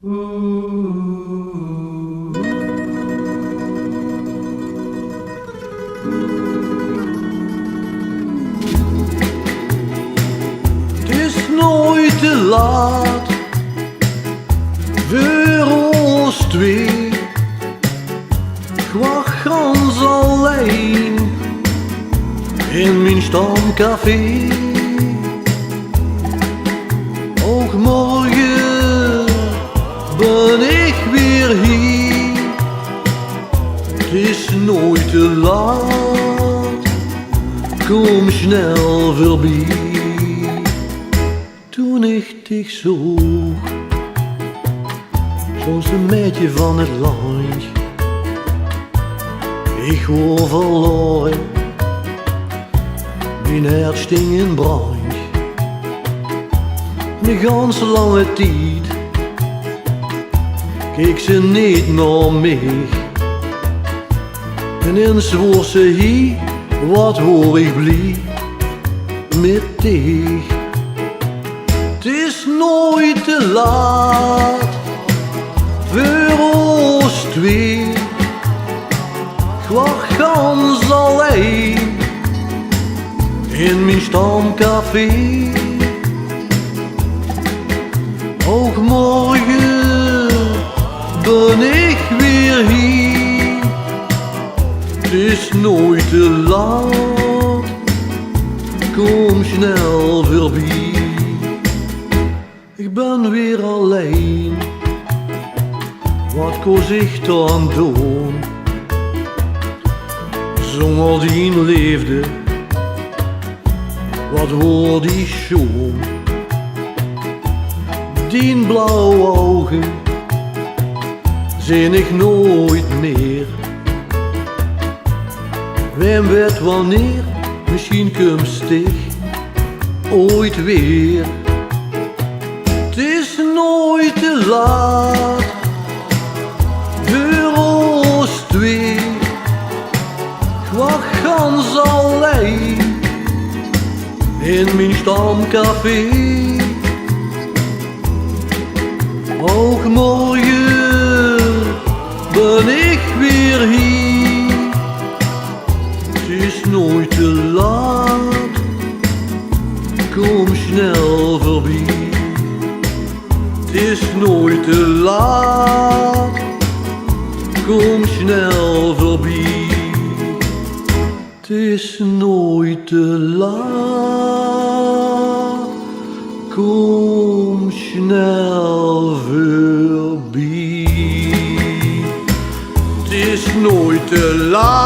Het is nooit te laat voor ons twee. Ik wacht gans alleen in mijn stamcafé. Ook morgen ben ik weer hier. Het is nooit te laat, kom snel voorbij. Toen ik dich zoog, zoals een meidje van het land. Ik word verloren, mijn hart sting in brand. Een ganse lange tijd keek ze niet naar mij. En eens was ze hier, wat hoor ik blij met dich. Het is nooit te laat voor ons twee. Ik wacht gans alleen in mijn stamcafé. Ook morgen ben ik weer hier. Het is nooit te laat, kom snel voorbij. Ik ben weer alleen, wat koos ik dan doen? Zonder die leefde, wat hoor die schoon? Die blauwe ogen zie ik nooit meer. Wem weet wanneer, misschien komt dich ooit weer. Het is nooit te laat voor ons twee. Ik wacht gans alleen in mijn stamcafé. Ook morgen ben ik weer hier. Het is nooit te laat, kom snel voorbij. Het is nooit te laat, kom snel voorbij. Het is nooit te laat, kom snel voorbij. Het is nooit te laat.